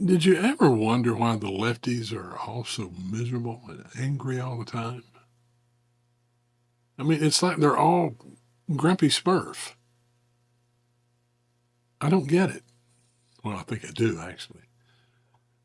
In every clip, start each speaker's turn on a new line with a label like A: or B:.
A: Did you ever wonder why the lefties are all so miserable and angry all the time? I mean, it's like they're all grumpy Smurf. I don't get it. Well, I think I do, actually.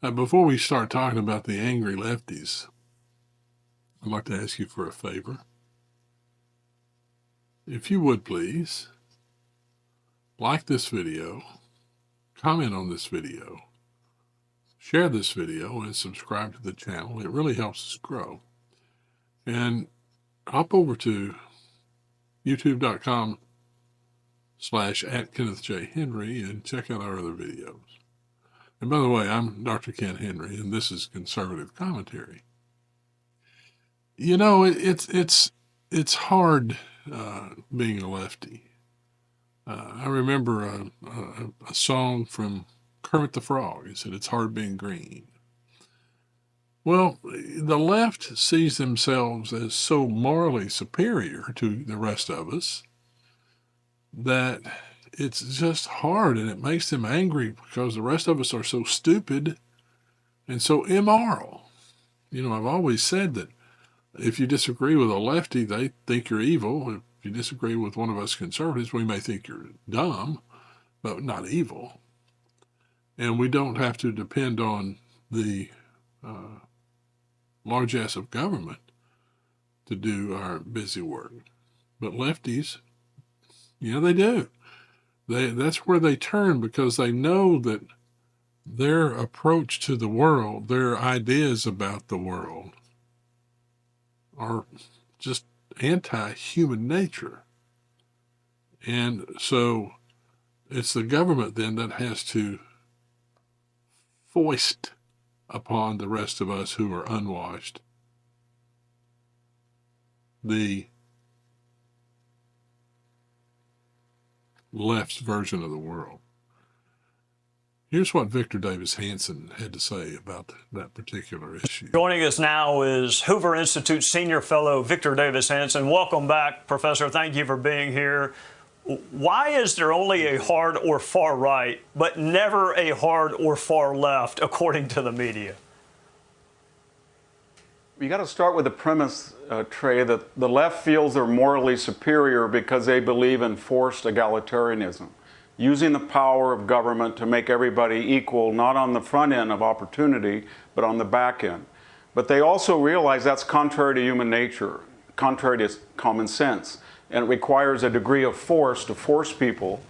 A: Before we start talking about the angry lefties, I'd like to ask you for a favor. If you would please, like this video, comment on this video, share this video, and subscribe to the channel. It really helps us grow. And hop over to youtube.com/@KennethJHenry and check out our other videos. And by the way, I'm Dr. Ken Henry, and this is Conservative Commentary. You know, it's hard being a lefty. I remember a song from Kermit the Frog. It said, "It's hard being green." Well, the left sees themselves as so morally superior to the rest of us that it's just hard, and it makes them angry because the rest of us are so stupid and so immoral. You know, I've always said that if you disagree with a lefty, they think you're evil. If you disagree with one of us conservatives, we may think you're dumb, but not evil. And we don't have to depend on the largesse of government to do our busy work. But lefties, they do. That's where they turn, because they know that their approach to the world, their ideas about the world, are just anti-human nature. And so it's the government then that has to foist upon the rest of us who are unwashed the left's version of the world. Here's what Victor Davis Hanson had to say about that particular issue.
B: Joining us now is Hoover Institute Senior Fellow Victor Davis Hanson. Welcome back, Professor. Thank you for being here. Why is there only a hard or far right, but never a hard or far left, according to the media?
C: You got to start with the premise, Trey, that the left feels they're morally superior because they believe in forced egalitarianism, using the power of government to make everybody equal, not on the front end of opportunity, but on the back end. But they also realize that's contrary to human nature, contrary to common sense, and it requires a degree of force to force people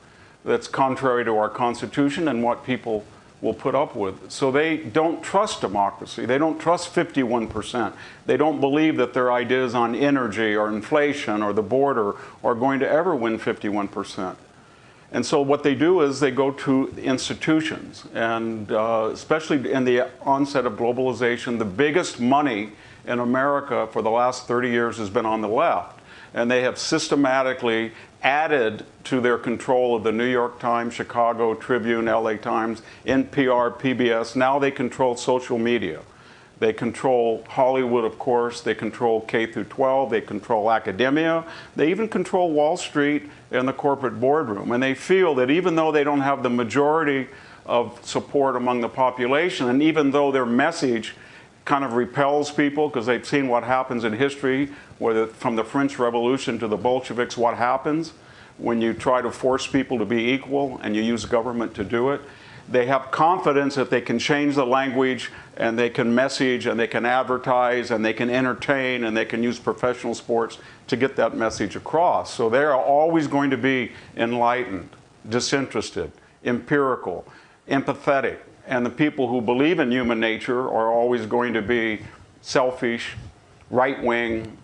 C: that's contrary to our Constitution and what people will put up with. So they don't trust democracy. They don't trust 51%. They don't believe that their ideas on energy or inflation or the border are going to ever win 51%. And so what they do is they go to institutions, and especially in the onset of globalization, the biggest money in America for the last 30 years has been on the left. And they have systematically added to their control of the New York Times, Chicago Tribune, LA Times, NPR, PBS. Now they control social media. They control Hollywood, of course. They control K through 12. They control academia. They even control Wall Street and the corporate boardroom. And they feel that even though they don't have the majority of support among the population, and even though their message kind of repels people because they've seen what happens in history, whether from the French Revolution to the Bolsheviks, what happens when you try to force people to be equal and you use government to do it. They have confidence that they can change the language, and they can message, and they can advertise, and they can entertain, and they can use professional sports to get that message across. So they are always going to be enlightened, disinterested, empirical, empathetic. And the people who believe in human nature are always going to be selfish, right-wing,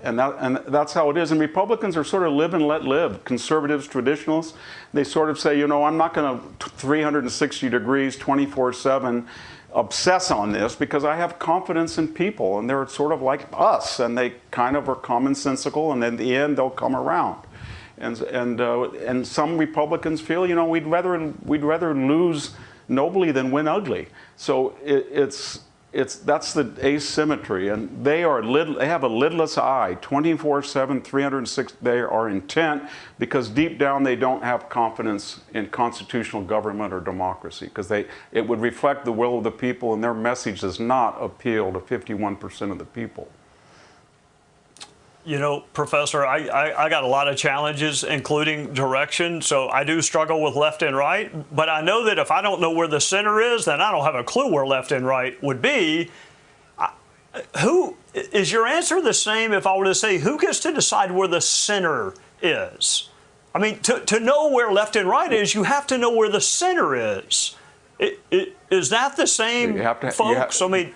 C: and that's how it is. And Republicans are sort of live and let live. Conservatives, traditionalists, they sort of say, I'm not going to 360 degrees, 24/7 obsess on this because I have confidence in people, and they're sort of like us, and they kind of are commonsensical, and in the end they'll come around. And some Republicans feel, we'd rather lose nobly than win ugly. So it's that's the asymmetry, and they have a lidless eye, 24/7, 306. They are intent because deep down they don't have confidence in constitutional government or democracy, because it would reflect the will of the people, and their message does not appeal to 51% of the people.
B: You know, Professor, I got a lot of challenges, including direction. So I do struggle with left and right. But I know that if I don't know where the center is, then I don't have a clue where left and right would be. Who is your answer the same if I were to say who gets to decide where the center is? I mean, to know where left and right is, you have to know where the center is. Is that the same, folks? I mean.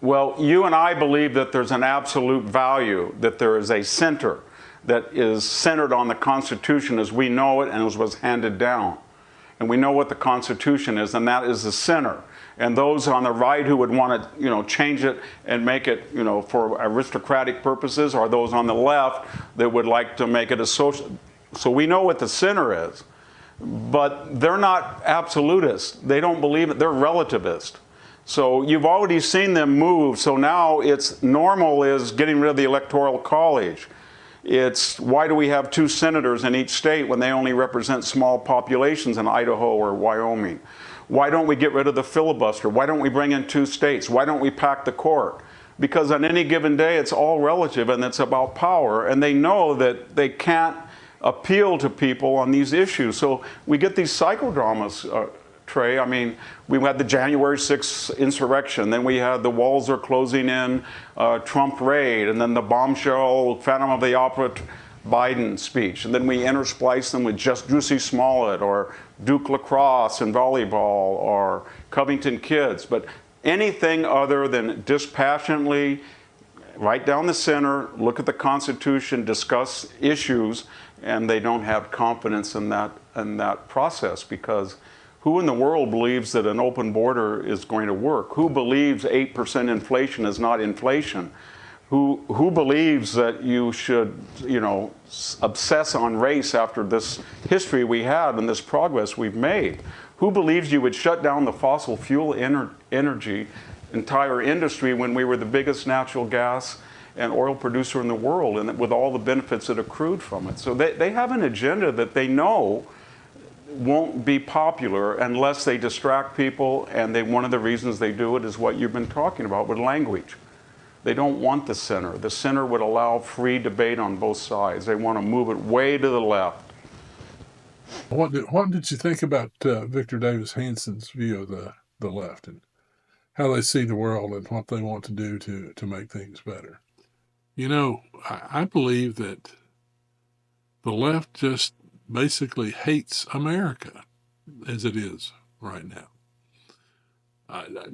C: Well, you and I believe that there's an absolute value, that there is a center that is centered on the Constitution as we know it and as was handed down. And we know what the Constitution is, and that is the center. And those on the right who would want to, change it and make it, for aristocratic purposes, or those on the left that would like to make it a social. So we know what the center is, but they're not absolutists. They don't believe it. They're relativist. So you've already seen them move. So now it's normal is getting rid of the Electoral College. It's why do we have 2 senators in each state when they only represent small populations in Idaho or Wyoming? Why don't we get rid of the filibuster? Why don't we bring in 2 states? Why don't we pack the court? Because on any given day, it's all relative and it's about power. And they know that they can't appeal to people on these issues. So we get these psychodramas. Trey, I mean, we had the January 6th insurrection, then we had the walls are closing in Trump raid, and then the bombshell Phantom of the Opera Biden speech, and then we intersplice them with just Jussie Smollett or Duke lacrosse and volleyball or Covington kids. But anything other than dispassionately right down the center, look at the Constitution, discuss issues, and they don't have confidence in that process, because who in the world believes that an open border is going to work? Who believes 8% inflation is not inflation? Who believes that you should, obsess on race after this history we had and this progress we've made? Who believes you would shut down the fossil fuel energy entire industry when we were the biggest natural gas and oil producer in the world, and with all the benefits that accrued from it? So they have an agenda that they know won't be popular unless they distract people, and one of the reasons they do it is what you've been talking about with language. They don't want the center. The center would allow free debate on both sides. They want to move it way to the left.
A: What did you think about Victor Davis Hanson's view of the left and how they see the world and what they want to do to make things better? I believe that the left just basically hates America as it is right now.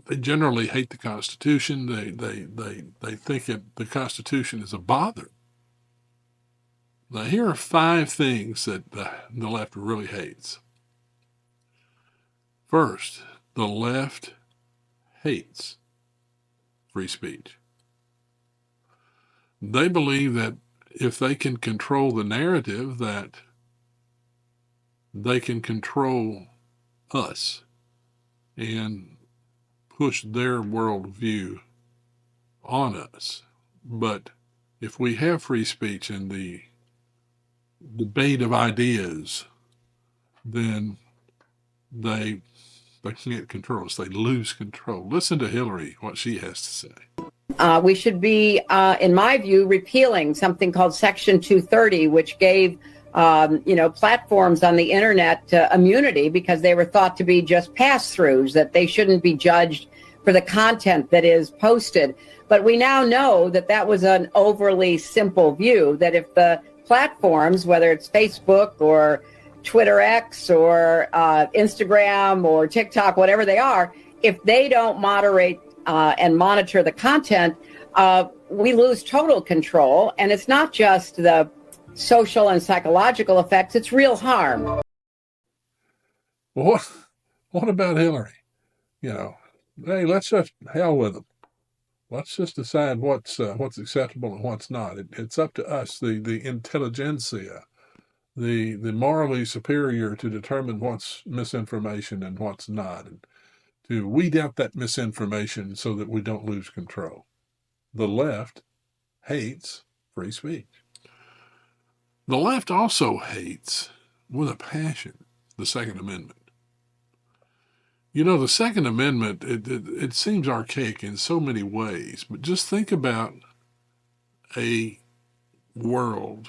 A: They generally hate the Constitution. They think the Constitution is a bother. Now, here are 5 things that the left really hates. First, the left hates free speech. They believe that if they can control the narrative, that they can control us and push their worldview on us. But if we have free speech and the debate of ideas, then they can't control us. They lose control. Listen to Hillary, what she has to say.
D: We should be, in my view, repealing something called Section 230, which gave platforms on the internet immunity because they were thought to be just pass-throughs, that they shouldn't be judged for the content that is posted. But we now know that that was an overly simple view, that if the platforms, whether it's Facebook or Twitter X or Instagram or TikTok, whatever they are, if they don't moderate and monitor the content, we lose total control. And it's not just the social and psychological effects, it's real harm.
A: Well, what about Hillary? Hey, let's just hell with them. Let's just decide what's acceptable and what's not. It's up to us, the intelligentsia, the morally superior, to determine what's misinformation and what's not, and to weed out that misinformation so that we don't lose control. The left hates free speech. The left also hates, with a passion, the Second Amendment. You know, the Second Amendment, it seems archaic in so many ways, but just think about a world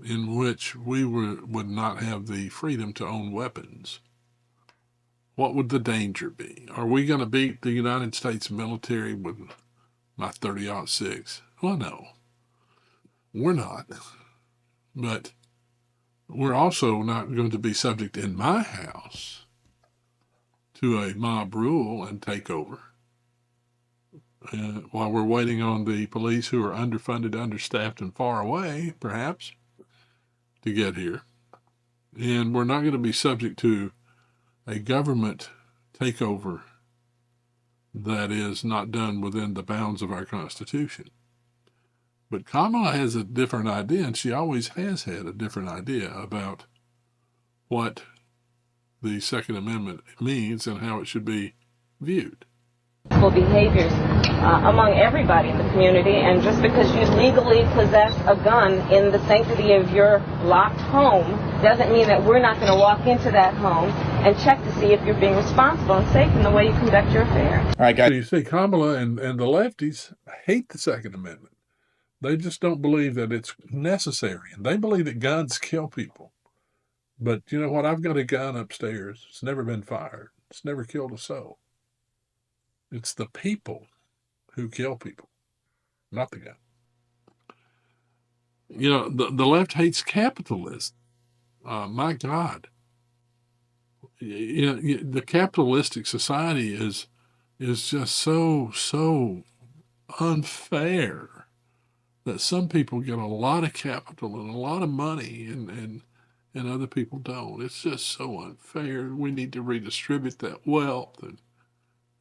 A: in which we would not have the freedom to own weapons. What would the danger be? Are we going to beat the United States military with my 30-06? Well, no, we're not. But we're also not going to be subject in my house to a mob rule and takeover while we're waiting on the police, who are underfunded, understaffed, and far away, perhaps, to get here. And we're not going to be subject to a government takeover that is not done within the bounds of our Constitution. But Kamala has a different idea, and she always has had a different idea about what the Second Amendment means and how it should be viewed.
E: Behaviors among everybody in the community, and just because you legally possess a gun in the sanctity of your locked home doesn't mean that we're not going to walk into that home and check to see if you're being responsible and safe in the way you conduct your affairs.
A: All right, guys. So you see, Kamala and the lefties hate the Second Amendment. They just don't believe that it's necessary, and they believe that guns kill people. But you know what? I've got a gun upstairs. It's never been fired. It's never killed a soul. It's the people who kill people, not the gun. You know, the left hates capitalism. My God. You know, the capitalistic society is just so unfair that some people get a lot of capital and a lot of money and other people don't. It's just so unfair. We need to redistribute that wealth,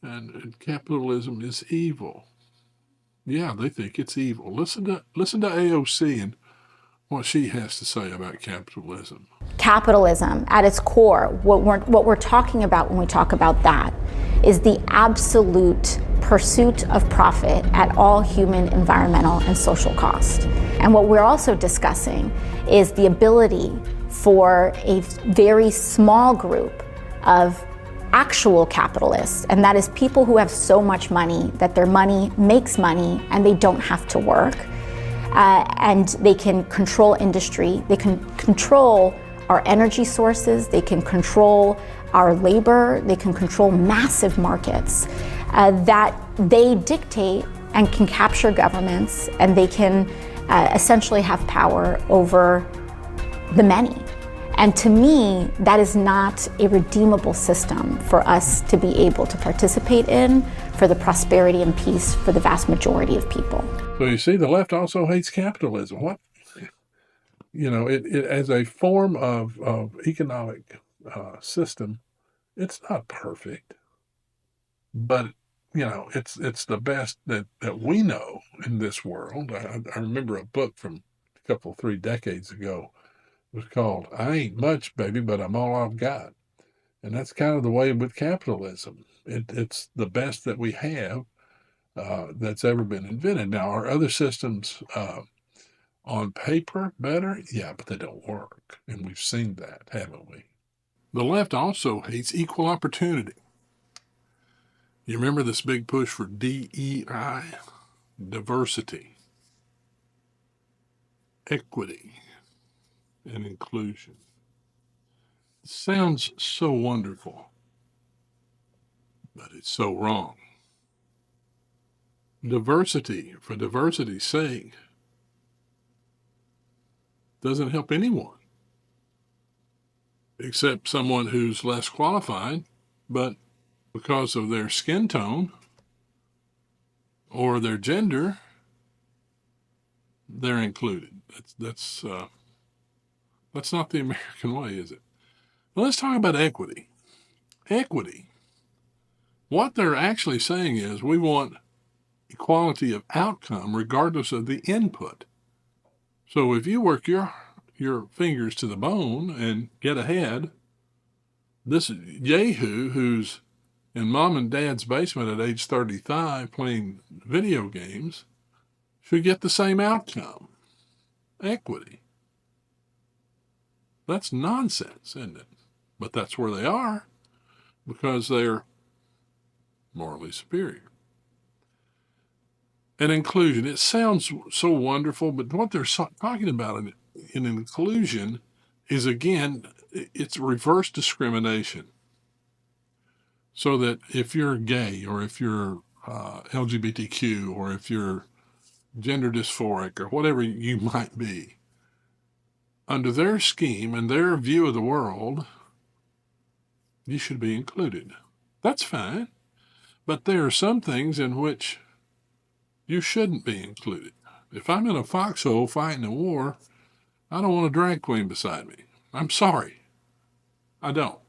A: and capitalism is evil. Yeah, they think it's evil. Listen to AOC and what she has to say about capitalism.
F: Capitalism, at its core, what we're talking about when we talk about that is the absolute pursuit of profit at all human, environmental, and social cost. And what we're also discussing is the ability for a very small group of actual capitalists, and that is people who have so much money that their money makes money and they don't have to work, and they can control industry, they can control our energy sources, they can control our labor, they can control massive markets that they dictate and can capture governments, and they can essentially have power over the many. And to me, that is not a redeemable system for us to be able to participate in for the prosperity and peace for the vast majority of people.
A: So you see, the left also hates capitalism. What? You know, it as a form of economic system, it's not perfect, but you know, it's the best that we know in this world. I remember a book from a couple, 3 decades ago. It was called "I Ain't Much, Baby, But I'm All I've Got," and that's kind of the way with capitalism. It's the best that we have that's ever been invented. Now, are other systems on paper better? Yeah, but they don't work, and we've seen that, haven't we? The left also hates equal opportunity. You remember this big push for DEI, diversity, equity, and inclusion. It sounds so wonderful, but it's so wrong. Diversity, for diversity's sake, doesn't help anyone except someone who's less qualified, but because of their skin tone or their gender, they're included. That's not the American way, is it? Well, let's talk about equity. Equity. What they're actually saying is we want equality of outcome regardless of the input. So if you work your fingers to the bone and get ahead, this Yahoo who's in mom and dad's basement at age 35 playing video games should get the same outcome. Equity. That's nonsense, isn't it? But that's where they are because they're morally superior. And inclusion, it sounds so wonderful, but what they're talking about in inclusion is, again, it's reverse discrimination. So that if you're gay or if you're LGBTQ or if you're gender dysphoric or whatever you might be, under their scheme and their view of the world, you should be included. That's fine. But there are some things in which you shouldn't be included. If I'm in a foxhole fighting a war, I don't want a drag queen beside me. I'm sorry. I don't.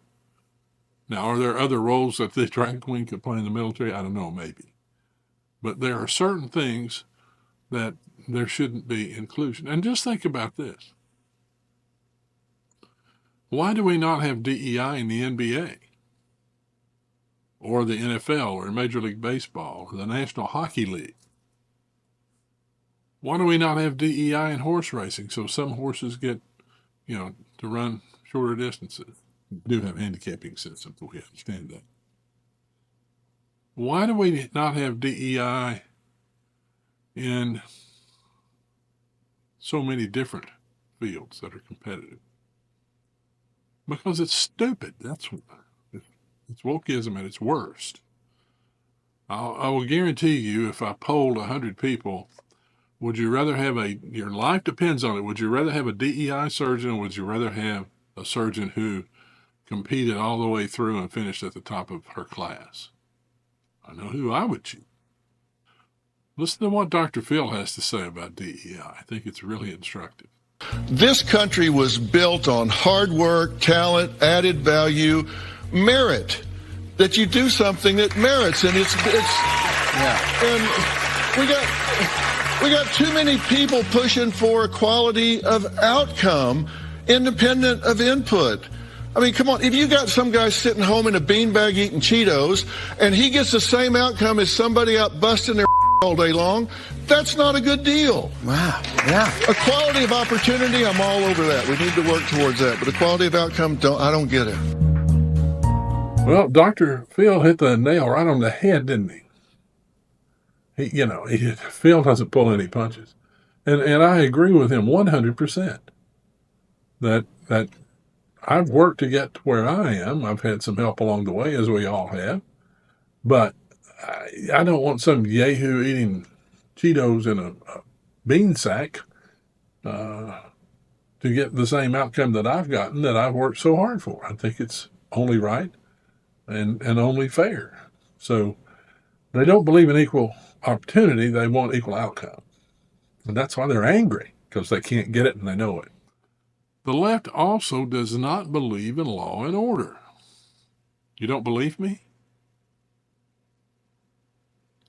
A: Now, are there other roles that the drag queen could play in the military? I don't know, maybe. But there are certain things that there shouldn't be inclusion. And just think about this. Why do we not have DEI in the NBA? Or the NFL or Major League Baseball or the National Hockey League? Why do we not have DEI in horse racing so some horses get, to run shorter distances? We do have handicapping systems, but we understand that. Why do we not have DEI in so many different fields that are competitive? Because it's stupid. It's wokeism at its worst. I will guarantee you, if I polled 100 people, would you rather have your life depends on it, would you rather have a DEI surgeon or would you rather have a surgeon who competed all the way through and finished at the top of her class? I know who I would choose. Listen to what Dr. Phil has to say about DEI. I think it's really instructive.
G: This country was built on hard work, talent, added value, merit. That you do something that merits, and it's and we got too many people pushing for equality of outcome, independent of input. I mean, come on, if you got some guy sitting home in a beanbag eating Cheetos, and he gets the same outcome as somebody out busting their all day long, that's not a good deal.
H: Wow, yeah.
G: Equality of opportunity, I'm all over that. We need to work towards that. But equality of outcome, I don't get it.
A: Well, Dr. Phil hit the nail right on the head, didn't he? Phil doesn't pull any punches. And I agree with him 100% that I've worked to get to where I am. I've had some help along the way, as we all have. But I don't want some yahoo eating Cheetos in a bean sack to get the same outcome that I've gotten, that I've worked so hard for. I think it's only right and only fair. So they don't believe in equal opportunity. They want equal outcome. And that's why they're angry, because they can't get it and they know it. The left also does not believe in law and order. You don't believe me?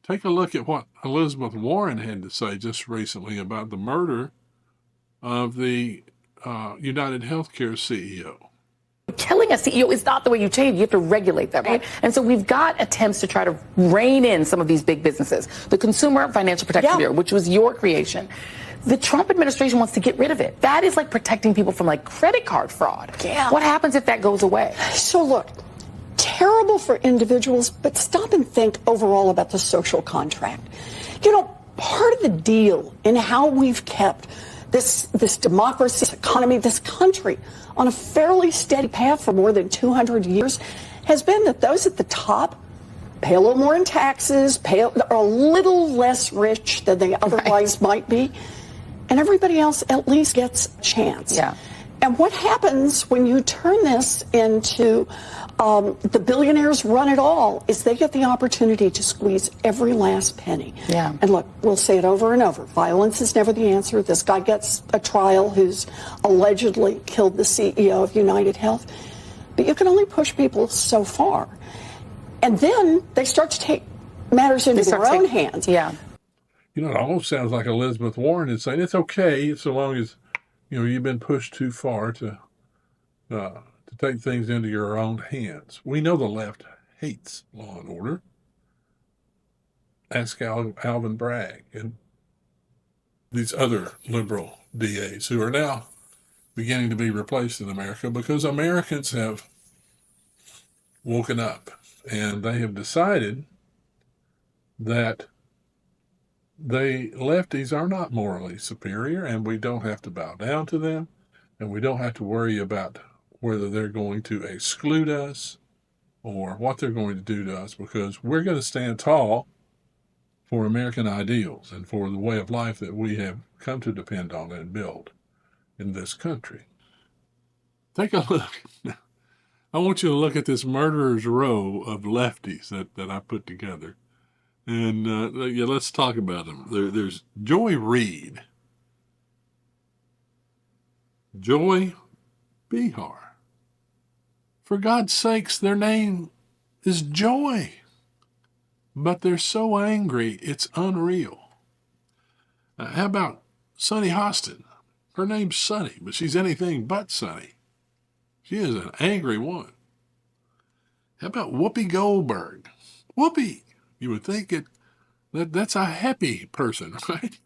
A: Take a look at what Elizabeth Warren had to say just recently about the murder of the United Healthcare CEO.
I: Killing a CEO is not the way you change. You have to regulate them, right? And so we've got attempts to try to rein in some of these big businesses. The Consumer Financial Protection Bureau, which was your creation. The Trump administration wants to get rid of it. That is like protecting people from like credit card fraud. Yeah. What happens if that goes away?
J: So look, terrible for individuals, but stop and think overall about the social contract. Part of the deal in how we've kept this democracy, this economy, this country on a fairly steady path for more than 200 years has been that those at the top pay a little more in taxes, are a little less rich than they otherwise might be, and everybody else at least gets a chance.
I: Yeah.
J: And what happens when you turn this into the billionaires run it all is they get the opportunity to squeeze every last penny.
I: Yeah.
J: And look, we'll say it over and over. Violence is never the answer. This guy gets a trial who's allegedly killed the CEO of United Health. But you can only push people so far. And then they start to take matters into their own hands.
I: Yeah.
A: It almost sounds like Elizabeth Warren is saying it's okay so long as, you've been pushed too far to take things into your own hands. We know the left hates law and order. Ask Alvin Bragg and these other liberal DAs who are now beginning to be replaced in America because Americans have woken up and they have decided that lefties are not morally superior and we don't have to bow down to them and we don't have to worry about whether they're going to exclude us or what they're going to do to us because we're going to stand tall for American ideals and for the way of life that we have come to depend on and build in this country. Take a look. I want you to look at this murderer's row of lefties that I put together. And let's talk about them. There's Joy Reid, Joy Behar. For God's sakes, their name is Joy. But they're so angry, it's unreal. How about Sunny Hostin? Her name's Sunny, but she's anything but sunny. She is an angry woman. How about Whoopi Goldberg? Whoopi! You would think that's a happy person, right?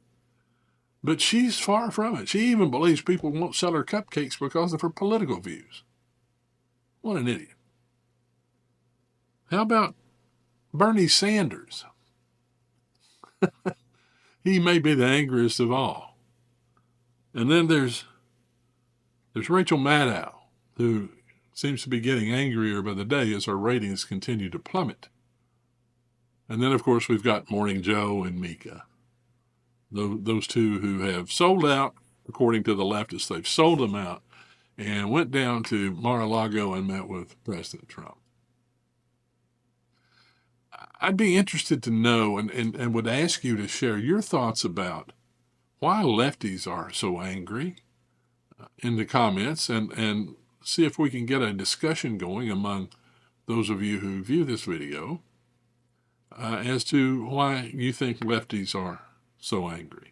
A: But she's far from it. She even believes people won't sell her cupcakes because of her political views. What an idiot. How about Bernie Sanders? He may be the angriest of all. And then there's Rachel Maddow, who seems to be getting angrier by the day as her ratings continue to plummet. And then, of course, we've got Morning Joe and Mika. Those two who have sold out, according to the leftists, they've sold them out and went down to Mar-a-Lago and met with President Trump. I'd be interested to know and would ask you to share your thoughts about why lefties are so angry in the comments and see if we can get a discussion going among those of you who view this video as to why you think lefties are so angry.